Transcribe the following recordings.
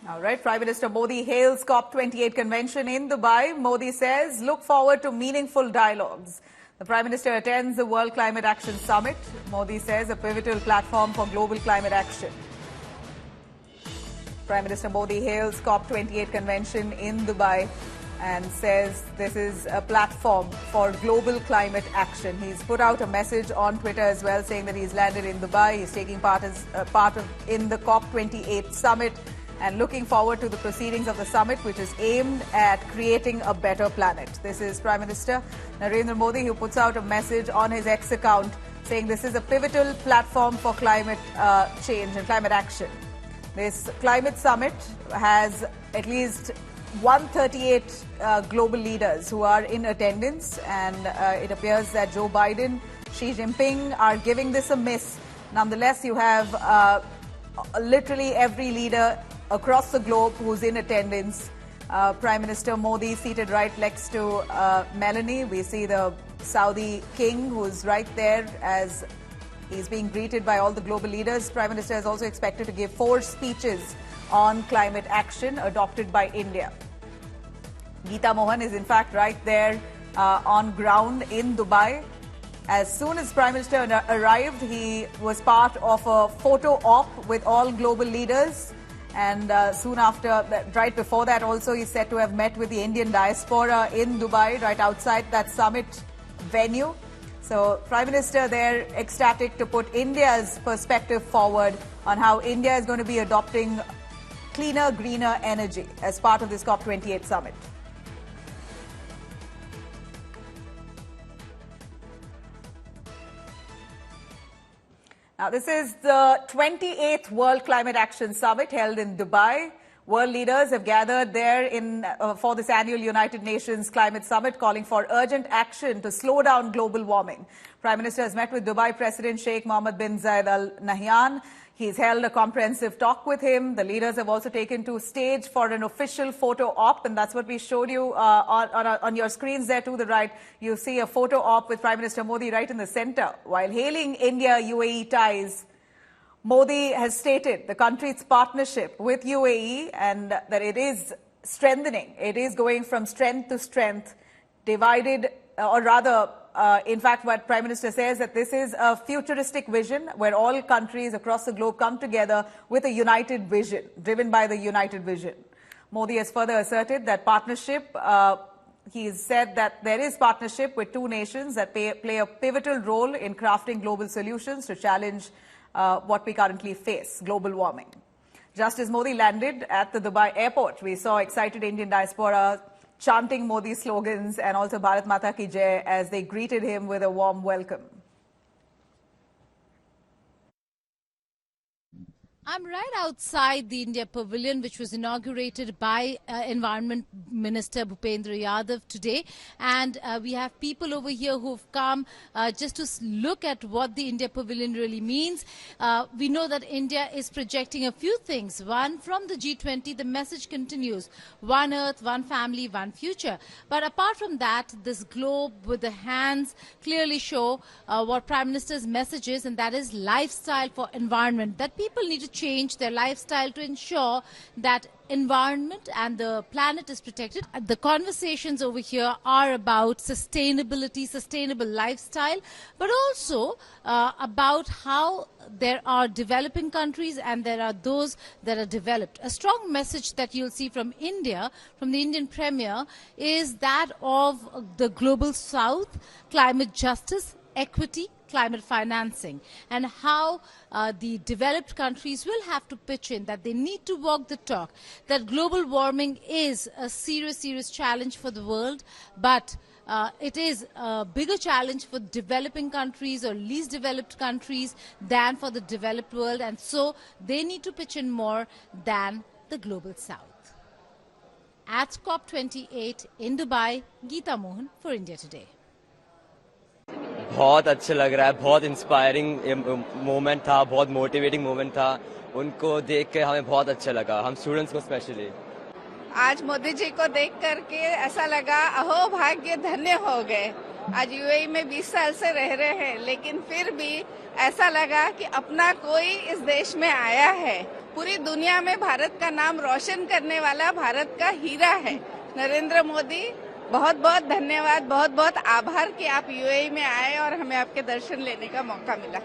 All right, Prime Minister Modi hails COP28 convention in Dubai. Modi says, look forward to meaningful dialogues. The Prime Minister attends the World Climate Action Summit. Modi says a pivotal platform for global climate action. Prime Minister Modi hails COP28 convention in Dubai and says this is a platform for global climate action. He's put out a message on Twitter as well saying that he's landed in Dubai. He's taking part in the COP28 summit and looking forward to the proceedings of the summit, which is aimed at creating a better planet. This is Prime Minister Narendra Modi, who puts out a message on his X account saying this is a pivotal platform for climate change and climate action. This climate summit has at least 138 global leaders who are in attendance, and it appears that Joe Biden, Xi Jinping are giving this a miss. Nonetheless, you have literally every leader across the globe who's in attendance. Prime Minister Modi seated right next to Melanie. We see the Saudi king who's right there as he's being greeted by all the global leaders. Prime Minister is also expected to give 4 speeches on climate action adopted by India. Geeta Mohan is in fact right there on ground in Dubai. As soon as Prime Minister arrived, he was part of a photo op with all global leaders. And soon after, right before that also, he's said to have met with the Indian diaspora in Dubai, right outside that summit venue. So Prime Minister there ecstatic to put India's perspective forward on how India is going to be adopting cleaner, greener energy as part of this COP28 summit. Now, this is the 28th World Climate Action Summit held in Dubai. World leaders have gathered there for this annual United Nations Climate Summit, calling for urgent action to slow down global warming. Prime Minister has met with Dubai President Sheikh Mohammed bin Zayed Al Nahyan. He's held a comprehensive talk with him. The leaders have also taken to stage for an official photo op, and that's what we showed you on your screens there to the right. You see a photo op with Prime Minister Modi right in the center. While hailing India-UAE ties, Modi has stated the country's partnership with UAE and that it is strengthening. It is going from strength to strength, divided, or rather, in fact, what Prime Minister says that this is a futuristic vision where all countries across the globe come together with a united vision, driven by the united vision. Modi has further asserted that partnership, he has said that there is partnership with 2 nations that play a pivotal role in crafting global solutions to challenge what we currently face, global warming. Just as Modi landed at the Dubai airport, we saw excited Indian diaspora chanting Modi's slogans and also Bharat Mata Ki Jai as they greeted him with a warm welcome. I'm right outside the India Pavilion, which was inaugurated by Environment Minister Bhupendra Yadav today. And we have people over here who've come just to look at what the India Pavilion really means. We know that India is projecting a few things. One, from the G20, the message continues. One Earth, one family, one future. But apart from that, this globe with the hands clearly show what Prime Minister's message is, and that is lifestyle for environment. That people need to change their lifestyle to ensure that environment and the planet is protected. The conversations over here are about sustainability, sustainable lifestyle, but also about how there are developing countries and there are those that are developed. A strong message that you'll see from India, from the Indian Premier, is that of the global south, climate justice, equity, climate financing, and how the developed countries will have to pitch in, that they need to walk the talk, that global warming is a serious challenge for the world, but it is a bigger challenge for developing countries or least developed countries than for the developed world, and so they need to pitch in more than the global south. At COP28 in Dubai, Geeta Mohan for India Today. बहुत अच्छा लग रहा है, बहुत inspiring moment था, बहुत motivating moment था. उनको देख के हमें बहुत अच्छा लगा, हम स्टूडेंट्स को स्पेशली. आज मोदी जी को देख करके ऐसा लगा अहो भाग्य धन्य हो गए. आज यूएई में 20 साल से रह रहे हैं, लेकिन फिर भी ऐसा लगा कि अपना कोई इस देश में आया है. पूरी दुनिया में भारत का नाम रोशन करने वाला भारत का हीरा है। नरेंद्र मोदी, बहुत बहुत धन्यवाद, बहुत बहुत आभार कि आप यूएई में आए और हमें आपके दर्शन लेने का मौका मिला।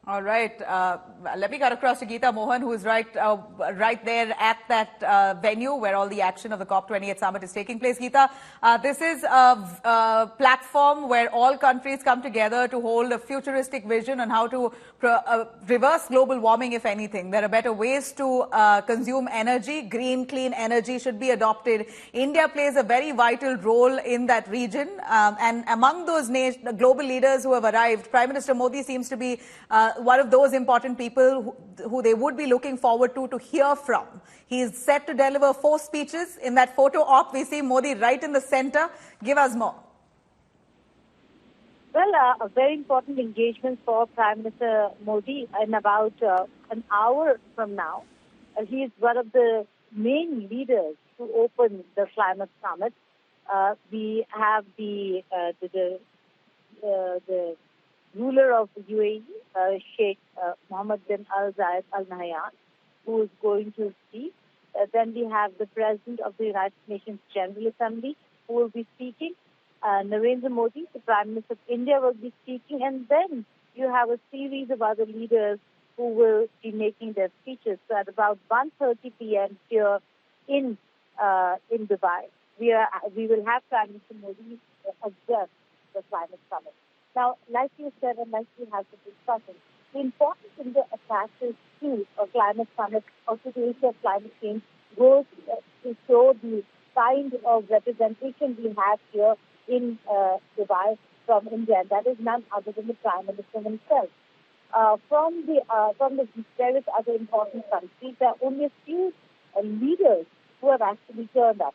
All right. Let me cut across to Geeta Mohan, who is right there at that venue where all the action of the COP28 summit is taking place. Geeta, this is a platform where all countries come together to hold a futuristic vision on how to reverse global warming, if anything. There are better ways to consume energy. Green, clean energy should be adopted. India plays a very vital role in that region. And among those global leaders who have arrived, Prime Minister Modi seems to be one of those important people who they would be looking forward to hear from. He is set to deliver 4 speeches. In that photo op, we see Modi right in the center. Give us more. Well, a very important engagement for Prime Minister Modi in about an hour from now. He is one of the main leaders to open the climate summit. We have the ruler of the UAE, Sheikh Mohammed bin Zayed Al Nahyan, who is going to speak. Then we have the President of the United Nations General Assembly, who will be speaking. Narendra Modi, the Prime Minister of India, will be speaking. And then you have a series of other leaders who will be making their speeches. So at about 1:30 p.m. here in Dubai, we will have Prime Minister Modi address the climate summit. Now, like you said, and like we have the discussion, the importance India attaches to a climate summit or to the issue of climate change goes to show the kind of representation we have here in Dubai from India, and that is none other than the Prime Minister himself. From the various other important countries, there are only a few leaders who have actually turned up.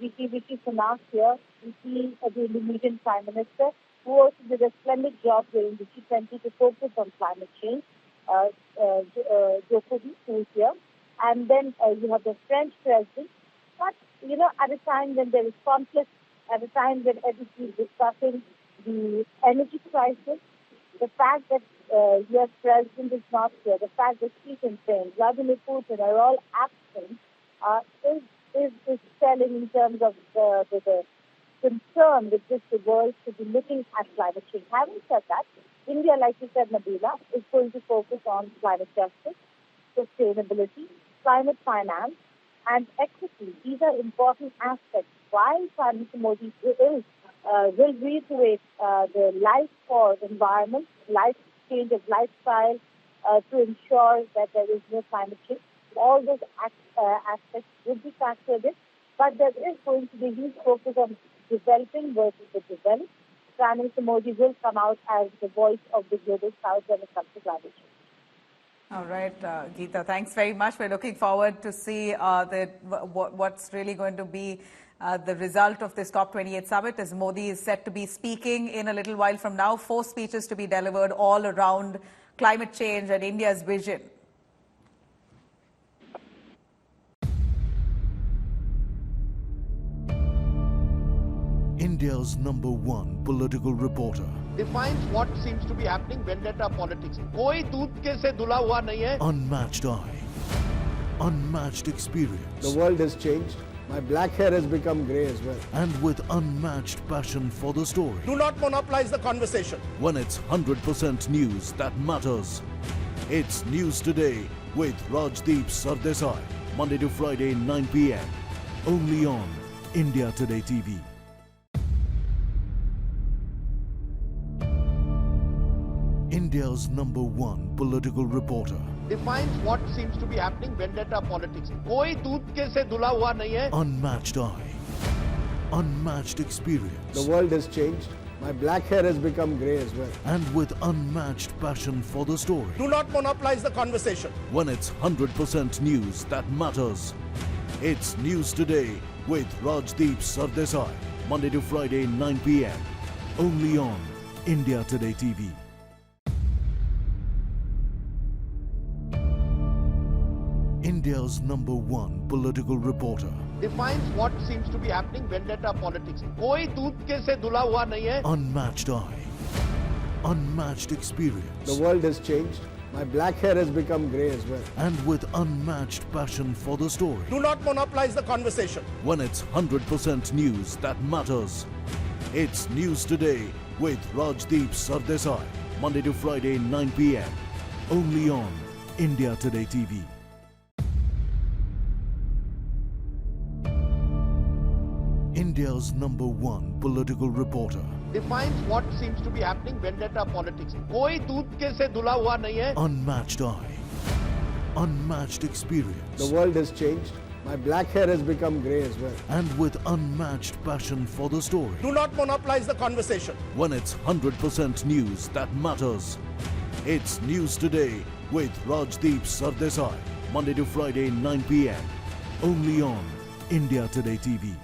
We see Rishi Sunak here, we see the Indonesian Prime Minister, who also did a splendid job during the G20 to focus on climate change, Jokowi, who is here. And then you have the French president. But, at a time when there is conflict, at a time when everybody is discussing the energy crisis, the fact that U.S. president is not here, the fact that Xi Jinping, Vladimir Putin are all absent, is telling in terms of the concern with which the world should be looking at climate change. Having said that, India, like you said, Nabila, is going to focus on climate justice, sustainability, climate finance, and equity. These are important aspects. Why Prime Minister Modi will reiterate the life for environment, change of lifestyle to ensure that there is no climate change. All those aspects would be factored in, but there is going to be a huge focus on developing versus the developed. Prime Minister Modi will come out as the voice of the global south when it comes to climate change. All right, Geeta, thanks very much. We're looking forward to see what's really going to be the result of this COP28 summit, as Modi is set to be speaking in a little while from now. 4 speeches to be delivered all around climate change and India's vision. India's #1 political reporter defines what seems to be happening, vendetta politics. कोई दूध के से धुला हुआ नहीं है. Unmatched eye, unmatched experience. The world has changed. My black hair has become grey as well. And with unmatched passion for the story. Do not monopolize the conversation. When it's 100% news that matters. It's News Today with Rajdeep Sardesai. Monday to Friday, 9 p.m. Only on India Today TV. India's #1 political reporter. Defines what seems to be happening, vendetta politics. कोई दूध के से धुला हुआ नहीं है. Unmatched eye, unmatched experience. The world has changed. My black hair has become grey as well. And with unmatched passion for the story. Do not monopolize the conversation. When it's 100% news that matters. It's News Today with Rajdeep Sardesai. Monday to Friday, 9 p.m. Only on India Today TV. India's #1 political reporter. Defines what seems to be happening, vendetta politics. कोई दूध के से धुला हुआ नहीं है. Unmatched eye, unmatched experience. The world has changed. My black hair has become grey as well. and with unmatched passion for the story. Do not monopolize the conversation. When it's 100% news that matters. It's News Today with Rajdeep Sardesai. Monday to Friday, 9 p.m. Only on India Today TV. India's #1 political reporter. Defines what seems to be happening, vendetta politics. कोई दूध के से धुला हुआ नहीं है. Unmatched eye. Unmatched experience. The world has changed. My black hair has become grey as well. And with unmatched passion for the story. Do not monopolize the conversation. When it's 100% news that matters. It's News Today with Rajdeep Sardesai. Monday to Friday, 9 p.m. Only on India Today TV.